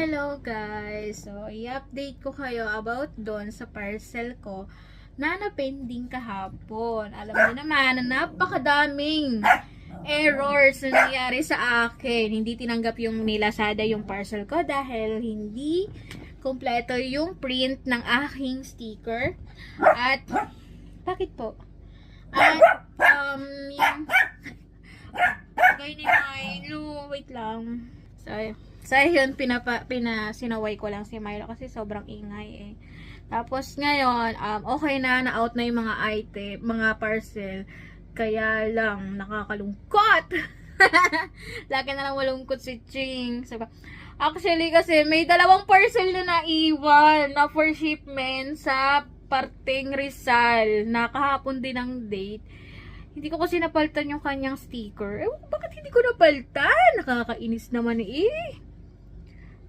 Hello guys! So, i-update ko kayo about doon sa parcel ko na na-pending kahapon. Alam niyo naman na napakadaming errors na nangyari sa akin. Hindi tinanggap yung ni Lazada yung parcel ko dahil hindi kompleto yung print ng aking sticker. At, bakit po? At, yung gay ni Milo, wait lang. So yun, sinaway ko lang si Milo kasi sobrang ingay eh. Tapos ngayon, okay na-out na yung mga item, mga parcel. Kaya lang, nakakalungkot. Laki na lang malungkot si Ching. Actually kasi, may dalawang parcel na naiwan na for shipment sa parteng Rizal. Nakahapon din ang date. Hindi ko kasi napalitan yung kanyang sticker. Bakit hindi ko napalitan? Nakakainis naman eh.